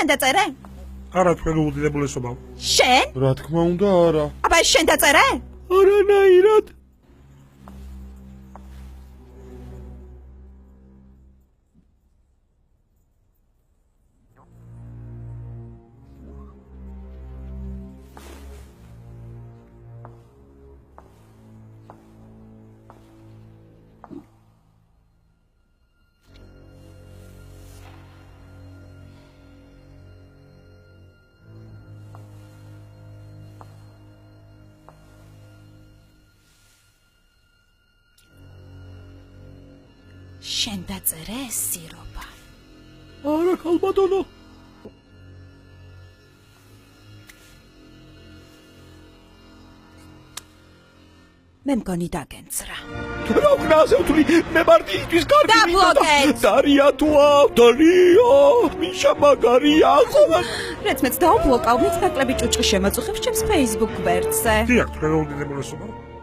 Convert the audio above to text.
შენ დაწერე? არა თქვენ უდიდებულესობა. შენ? რა თქმა უნდა არა. აბა შენ დაწერე? არანაირად. შენ დაწერე სიროპა. არა ქალბატონო. მე მგონი დაგენცრა. რა ვქნა ასე ვთვლი, მე მარტივისთვის კარგი დაბლოკეთ! დარია თუ დარია, მიშა მაგარია, ხომან. რაც მეც დაუბლოკავ, მეც ნაკლები ჭუჭყი შემაწუხებს ჩემს Facebook გვერდზე. დიახ თქვენ უდიდებულესობა.